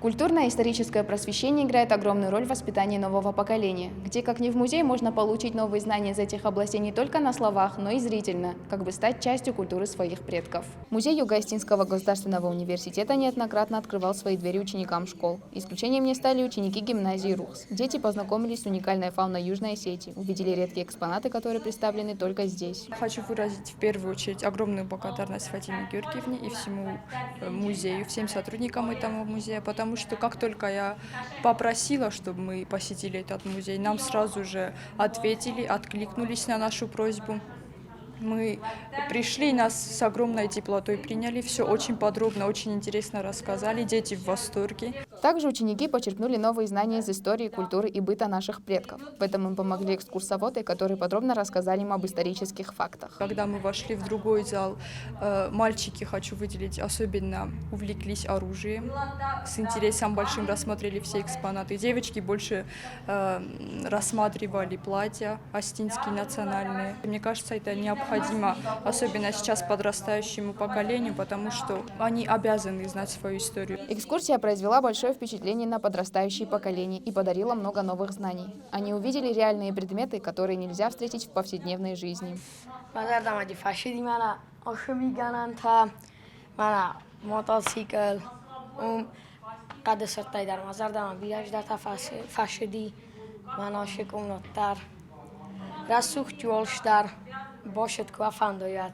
Культурное и историческое просвещение играет огромную роль в воспитании нового поколения, где, как ни в музее, можно получить новые знания из этих областей не только на словах, но и зрительно, как бы стать частью культуры своих предков. Музей Юго-Остинского государственного университета неоднократно открывал свои двери ученикам школ. Исключением не стали ученики гимназии РУХС. Дети познакомились с уникальной фауной Южной Осетии, увидели редкие экспонаты, которые представлены только здесь. Хочу выразить в первую очередь огромную благодарность Фатиме Георгиевне и всему музею, всем сотрудникам этого музея, потому что как только я попросила, чтобы мы посетили этот музей, нам сразу же ответили, откликнулись на нашу просьбу. Мы пришли, нас с огромной теплотой приняли, все очень подробно, очень интересно рассказали, дети в восторге. Также ученики почерпнули новые знания из истории, культуры и быта наших предков. В этом им помогли экскурсоводы, которые подробно рассказали им об исторических фактах. Когда мы вошли в другой зал, мальчики, хочу выделить, особенно увлеклись оружием, с интересом большим рассмотрели все экспонаты. Девочки больше рассматривали платья остинские, национальные. Мне кажется, это необходимо, особенно сейчас подрастающему поколению, потому что они обязаны знать свою историю. Экскурсия произвела большое впечатление на подрастающее поколение и подарила много новых знаний. Они увидели реальные предметы, которые нельзя встретить в повседневной жизни. Rassuk Jolstar, Boshet Kwafandoyat.